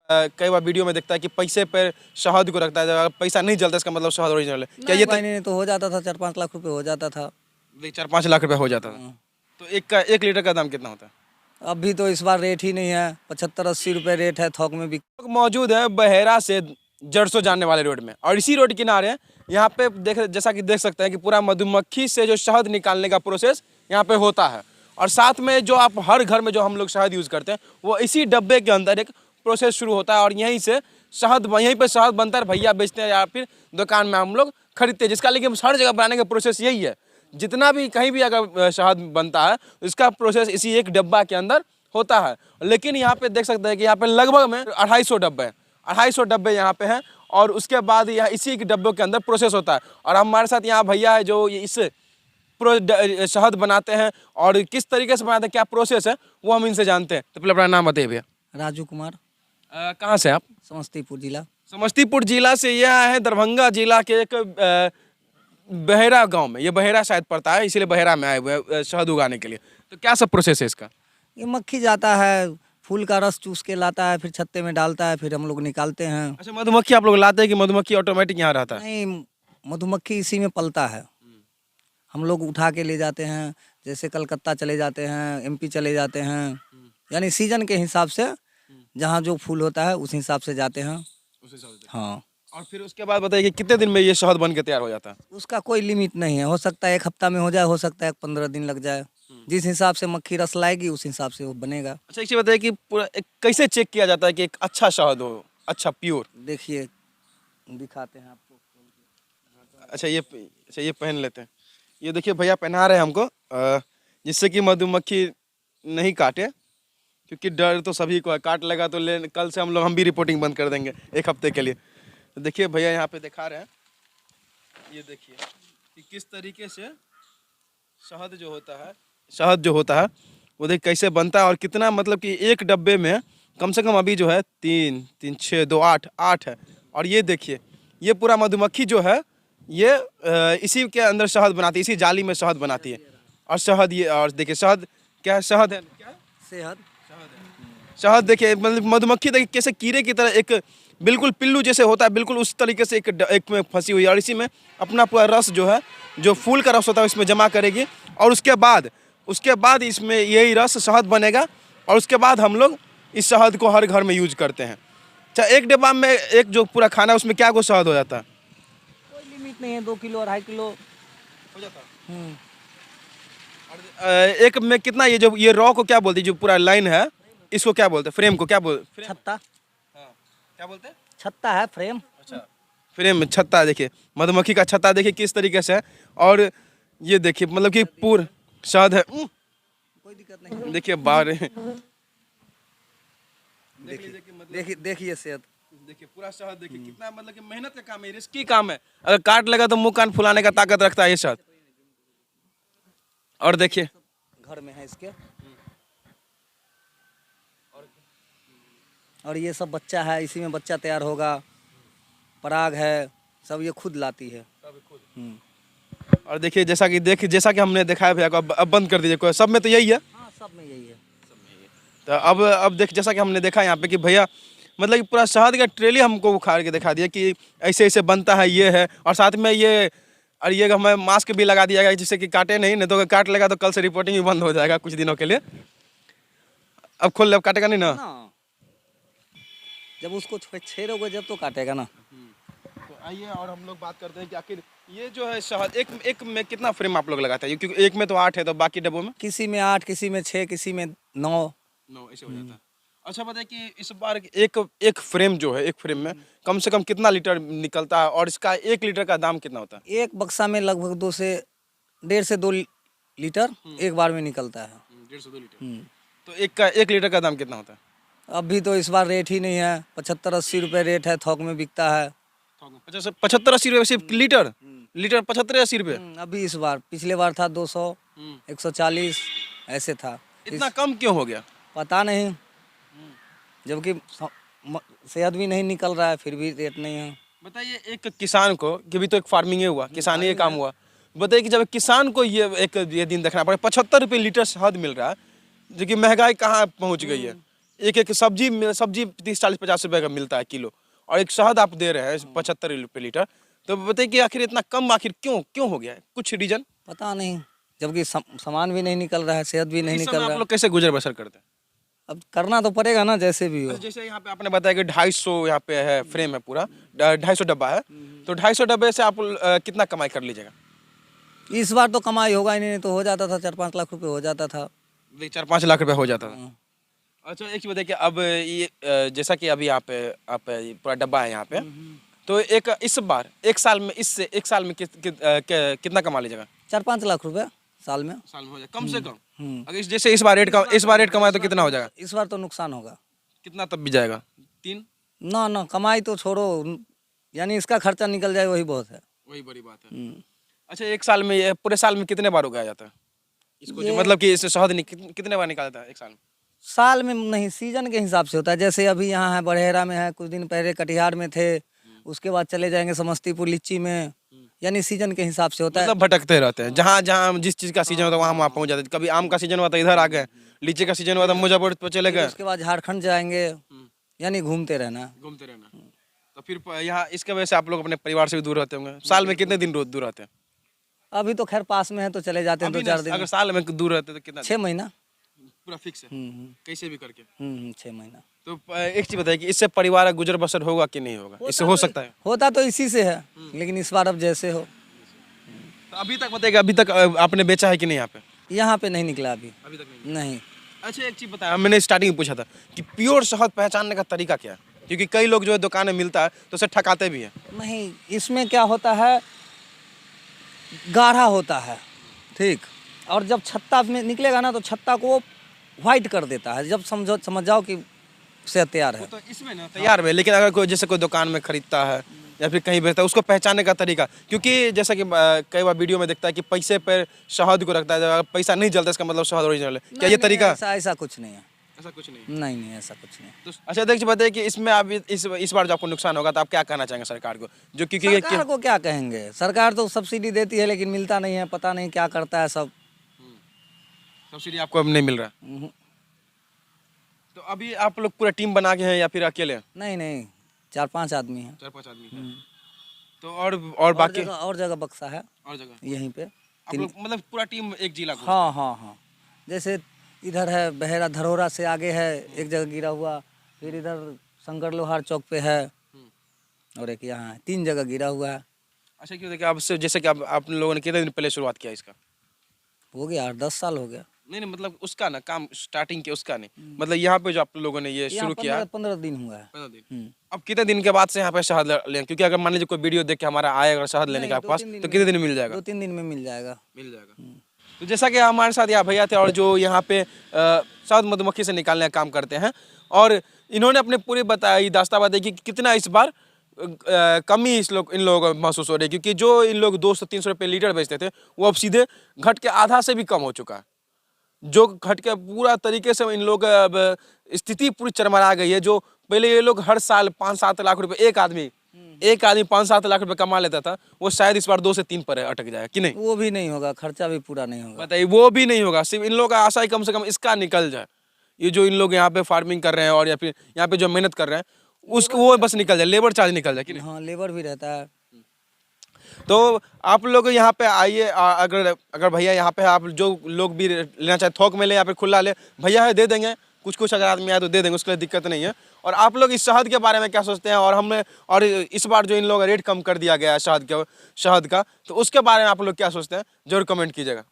कई बार वीडियो में दिखता है कि पैसे पर शहद को रखता है, अगर पैसा नहीं जलता इसका मतलब शहद ओरिजिनल है। क्या ये नहीं तो हो जाता था, 4-5 लाख रुपए हो जाता था। 4-5 लाख रुपए हो जाता था? तो 1 लीटर का दाम कितना होता है? अभी तो इस बार रेट ही नहीं है, 75-80 रुपए रेट है, थोक में बिक। मौजूद है बहेरा से जरसों जाने वाले रोड में, और इसी रोड किनारे यहाँ पे जैसा कि देख सकते हैं कि पूरा मधुमक्खी से जो शहद निकालने का प्रोसेस यहाँ पे होता है। और साथ में जो आप हर घर में जो हम लोग शहद यूज़ करते हैं वो इसी डब्बे के अंदर एक प्रोसेस शुरू होता है, और यहीं से शहद, यहीं पे शहद बनता है, भैया बेचते हैं या फिर दुकान में हम लोग खरीदते हैं, जिसका लेकिन हर जगह बनाने का प्रोसेस यही है। जितना भी कहीं भी अगर शहद बनता है इसका प्रोसेस इसी एक डब्बा के अंदर होता है। लेकिन यहाँ पे देख सकते हैं कि यहाँ पे लगभग में 250 डब्बे हैं, 250 डब्बे यहाँ पे हैं, और उसके बाद यह इसी के डब्बों के अंदर प्रोसेस होता है। और हमारे साथ यहाँ भैया है जो इस शहद बनाते हैं, और किस तरीके से बनाते हैं, क्या प्रोसेस है, वो हम इनसे जानते हैं। तो पहले अपना नाम बताइए भैया। राजू कुमार। कहाँ से आप? समस्तीपुर जिला। समस्तीपुर जिला से ये आए हैं दरभंगा जिला के एक बहेरा गांव में। ये बहेरा शायद पड़ता है, इसीलिए बहेरा में आए हुए हैं शहद उगाने के लिए। तो क्या सब प्रोसेस है इसका? ये मक्खी जाता है, फूल का रस चूस के लाता है, फिर छत्ते में डालता है, फिर हम लोग निकालते हैं। अच्छा, मधुमक्खी आप लोग लाते हैं कि मधुमक्खी ऑटोमेटिक यहाँ रहता है? नहीं, मधुमक्खी इसी में पलता है। हम लोग उठा के ले जाते हैं, जैसे कलकत्ता चले जाते हैं, एमपी चले जाते हैं, यानी सीजन के हिसाब से जहाँ जो फूल होता है उस हिसाब से जाते हैं। हाँ। और फिर उसके बाद बताइए कि कितने दिन में ये शहद बन के तैयार हो जाता है? उसका कोई लिमिट नहीं है, हो सकता है 1 हफ्ता में हो जाए, हो सकता है 15 दिन लग जाए। जिस हिसाब से मक्खी रस लाएगी उस हिसाब से वो बनेगा। अच्छा, एक चीज़ बताइए कि पूरा कैसे चेक किया जाता है कि एक अच्छा शहद हो, अच्छा प्योर? देखिए, दिखाते हैं आपको। अच्छा, ये पहन लेते हैं। ये देखिए भैया पहना रहे हैं हमको, जिससे कि मधुमक्खी नहीं काटे, क्योंकि डर तो सभी को है, काट लगा तो कल से हम भी रिपोर्टिंग बंद कर देंगे 1 हफ्ते के लिए। तो देखिए भैया यहाँ पे दिखा रहे हैं, ये देखिए कि किस तरीके से शहद जो होता है वो देखिए कैसे बनता है, और कितना, मतलब कि एक डब्बे में कम से कम अभी जो है 3, 3, 6, 2, 8 है। और ये देखिए ये पूरा मधुमक्खी जो है ये इसी के अंदर शहद बनाती है, इसी जाली में शहद बनाती है। और शहद ये, और देखिए शहद क्या है, शहद है क्या? शहद देखिए, मतलब मधुमक्खी देखिए कैसे कीड़े की तरह एक बिल्कुल पिल्लू जैसे होता है, बिल्कुल उस तरीके से एक में फंसी हुई है, और इसी में अपना पूरा रस जो है, जो फूल का रस होता है इसमें जमा करेगी, और उसके बाद इसमें यही रस शहद बनेगा, और उसके बाद हम लोग इस शहद को हर घर में यूज करते हैं। अच्छा, एक डिब्बा में एक जो पूरा खाना है उसमें क्या को शहद हो जाता है? कोई लिमिट नहीं है, 2 किलो 2.5 किलो हो जाता है। और एक में कितना, ये रॉ को क्या बोलते हैं, जो पूरा लाइन है इसको क्या बोलते हैं, फ्रेम को क्या बोलते हैं? छत्ता। हाँ, क्या बोलते हैं? छत्ता है, फ्रेम। अच्छा, फ्रेम, छत्ता। देखिए मधुमक्खी का छत्ता देखिए किस तरीके से है, और ये देखिए मतलब कि पूरा शहद है। कोई दिक्कत नहीं। देखिए बाहर देखिए सेहत, देखिए पूरा शहद देखिए कितना, मतलब कि मेहनत का काम है, रिस्की काम है। अगर काट लगा तो मुंह कान फुलाने का ताकत रखता है ये शहद। और देखिए घर में है इसके, और ये सब बच्चा है, इसी में बच्चा तैयार होगा। पराग है, सब ये खुद लाती है। और देखिए जैसा कि हमने देखा है भैया को, अब बंद कर दीजिए, सब में तो यही है। हाँ, सब में यही है। तो अब देख, जैसा कि हमने देखा यहाँ पे कि भैया मतलब कि पूरा शहद का ट्रेली हमको उखाड़ के दिखा दिया कि ऐसे ऐसे बनता है, ये है। और साथ में ये हमें मास्क भी लगा दिया गया जिससे कि काटे नहीं तो काट लेगा तो कल से रिपोर्टिंग भी बंद हो जाएगा कुछ दिनों के लिए। अब खोल ले, अब काटेगा नहीं ना? जब उसको छेड़ोगे जब तो काटेगा ना। तो आइए और हम लोग बात करते हैं कि आखिर ये जो है शहद एक में कितना फ्रेम आप लोग लगाते हैं, क्योंकि एक में तो 8 है, तो बाकी डब्बों में? किसी में 8, किसी में 6, किसी में 9 ऐसे हो जाता है। अच्छा बताइए कि इस बार एक फ्रेम जो है, एक फ्रेम में कम से कम कितना लीटर निकलता है, और इसका 1 लीटर का दाम कितना होता है? एक बक्सा में लगभग 1.5 से 2 लीटर एक बार में निकलता है। 1.5 से 2 लीटर। तो 1 लीटर का दाम कितना होता है? अभी तो इस बार रेट ही नहीं है, 75-80 रुपए रेट है, थोक में बिकता है। 75-80 रुपये सिर्फ लीटर? 75-80 रुपये? अभी इस बार, पिछले बार था 200, 140 ऐसे था। इतना कम क्यों हो गया? पता नहीं, जबकि सेहत भी नहीं निकल रहा है, फिर भी रेट नहीं है। बताइए एक किसान को, कि भी तो एक फार्मिंग हुआ, किसानी का काम हुआ, बताइए कि जब किसान को ये दिन देखना पड़े 75 रुपये लीटर शहद मिल रहा है, जो कि महंगाई कहाँ पहुँच गई है, एक एक सब्जी 30-40-50 रुपए का मिलता है किलो, और एक शहद आप दे रहे हैं 75 रुपये लीटर। तो बताइए कि आखिर इतना कम आखिर क्यों हो गया है? कुछ रीजन? पता नहीं, जबकि सामान भी नहीं निकल रहा है, सेहत भी नहीं इस निकल समय रहा आप है। लोग कैसे गुजर बसर करते हैं? अब करना तो पड़ेगा ना, जैसे भी हो। अच्छा, जैसे यहाँ पे आपने बताया कि 250 यहाँ पे है, फ्रेम है पूरा, 250 डब्बा है, तो 250 डब्बे से आप कितना कमाई कर लीजिएगा? इस बार तो कमाई होगा ही नहीं, तो हो जाता था 4-5 लाख रुपए हो जाता था। 4-5 लाख रुपए हो जाता था। हाँ। अच्छा, एक चीज बताइए कि अब ये जैसा कि अभी आप ये पूरा डब्बा है यहाँ पे, तो इस बार एक साल में कितना कमा लीजिएगा? 4-5 लाख रुपए साल में। साल में हो जाए कम से कम? अगर जैसे इस बार रेट कमाए तो कितना हो जाएगा? इस बार तो नुकसान होगा। कितना तब भी जाएगा? 3? ना कमाई तो छोड़ो, यानी इसका खर्चा निकल जाए वही बहुत है। वही बड़ी बात है। हम्म। अच्छा, एक साल में पूरे साल में कितने बार उगाया जाता है इसको? जो मतलब कि इससे शहद कितने बार निकालता है एक साल में? साल में नहीं, सीजन के हिसाब से होता है। जैसे अभी यहाँ है, बड़हेरा में है, कुछ दिन पहले कटिहार में थे, उसके बाद चले जाएंगे समस्तीपुर लीची में, यानी सीजन के हिसाब से होता है। मतलब भटकते रहते हैं, जहाँ जहाँ जिस चीज़ का सीजन होता है वहाँ वहाँ पहुँच जाते हैं। कभी आम का सीजन हुआ था इधर आ गए, लीची का सीजन हुआ था मुजफ्फरपुर चले गए, उसके बाद झारखंड जाएंगे, यानी घूमते रहना। घूमते रहना। तो फिर यहाँ इसके वजह से आप लोग अपने परिवार से भी दूर रहते होंगे। साल में कितने दिन दूर रहते हैं? अभी तो खैर पास में है तो चले जाते हैं अभी 2-4 दिन। अगर साल में दूर रहते तो कितना? 6 महीना। पूरा फिक्स है, कैसे भी करके। 6 महीना। तो एक चीज बताइए कि इससे परिवार का गुजर बसर होगा कि नहीं होगा? इससे हो सकता है? होता तो इसी से है, लेकिन इस बार अब जैसे हो। तो अभी तक बताइए, अभी तक आपने बेचा है कि नहीं यहाँ पे? यहाँ पे नहीं निकला अभी। अभी तक नहीं। नहीं। अच्छा, एक चीज बताया, मैंने स्टार्टिंग में पूछा था कि प्योर शहद पहचानने का तरीका क्या है? क्योंकि कई लोग जो है दुकान में मिलता है तो उसे ठकाते भी हैं। नहीं, इसमें क्या होता है, गाढ़ा होता है, ठीक, और जब छत्ता में निकलेगा ना तो छत्ता को व्हाइट कर देता है, जब समझ जाओ कि से तैयार है। तो इसमें ना तैयार है, लेकिन अगर कोई जैसे कोई दुकान में खरीदता है या फिर कहीं बेचता है, उसको पहचानने का तरीका, क्योंकि जैसा कि कई बार वीडियो में दिखता है कि पैसे पर शहद को रखता है, अगर पैसा नहीं जलता इसका मतलब शहद ओरिजिनल है। क्या ये तरीका? ऐसा कुछ नहीं है। ऐसा कुछ नहीं? नहीं, ऐसा कुछ नहीं। तो अच्छा, देखिए बताइए कि इसमें आप इस बार जो आपको नुकसान होगा तो आप क्या कहना चाहेंगे सरकार को? जो क्योंकि सरकार को क्या कहेंगे, सरकार तो सब्सिडी देती है लेकिन मिलता नहीं है, पता नहीं क्या करता है सब। सब्सिडी आपको अब नहीं मिल रहा? तो अभी आप लोग पूरा टीम बना के हैं या फिर अकेले हैं? नहीं, 4-5 आदमी हैं। 4-5 आदमी हैं। तो और बाकी और जगह बक्सा है, और जगह यहीं पे। आप लोग मतलब पूरा टीम एक जिला को? हाँ। जैसे इधर है बहेरा, धरोहरा से आगे है एक जगह गिरा हुआ, फिर इधर शंकर लोहार चौक पे है, और एक यहाँ है, 3 जगह गिरा हुआ है। अच्छा, क्यों देखिए, आपसे जैसे कि आप लोगों ने कितने दिन पहले शुरुआत किया इसका? हो गया 8-10 साल हो गया। नहीं, मतलब उसका ना काम स्टार्टिंग के उसका नहीं, मतलब यहाँ पे जो आप लोगों ने ये शुरू किया। 15 दिन हुआ है। 15 दिन। अब कितने दिन के बाद से यहाँ पे शहद लें? क्योंकि अगर मान लीजिए कोई वीडियो देख के हमारा आएगा शहद लेने के आपके पास, तो कितने दिन में मिल जाएगा? 2-3 दिन में मिल जाएगा। तो जैसा कि हमारे साथ यहाँ भैया थे और जो यहाँ पे शहद मधुमक्खी से निकालने का काम करते हैं, और इन्होंने अपने पूरी दास्तां बताई कि कितना इस बार कमी इन लोगों को महसूस हो रही है, क्योंकि जो इन लोग 200-300 रुपये लीटर बेचते थे वो अब सीधे घट के आधा से भी कम हो चुका है। जो घट के पूरा तरीके से इन लोग अब स्थिति पूरी चरमरा गई है। जो पहले ये लोग हर साल 5-7 लाख रुपए एक आदमी 5-7 लाख रुपए कमा लेता था, वो शायद इस बार 2 से 3 पर अटक जाए कि नहीं? वो भी नहीं होगा, खर्चा भी पूरा नहीं होगा। बताइए, वो भी नहीं होगा। सिर्फ इन लोगों का आशा है कम से कम इसका निकल जाए। ये जो इन लोग यहाँ पे फार्मिंग कर रहे हैं और या फिर यहाँ पे जो मेहनत कर रहे हैं उसको वो बस निकल जाए, लेबर चार्ज निकल जाए कि नहीं? हाँ, लेबर भी रहता है। तो आप लोग यहाँ पे आइए, अगर भैया यहाँ पे आप जो लोग भी लेना चाहे थोक में ले या फिर खुला ले, भैया है दे देंगे, कुछ अगर आदमी आए तो दे देंगे, उसके लिए दिक्कत नहीं है। और आप लोग इस शहद के बारे में क्या सोचते हैं, और इस बार जो इन लोग रेट कम कर दिया गया है शहद का, तो उसके बारे में आप लोग क्या सोचते हैं, जरूर कमेंट कीजिएगा।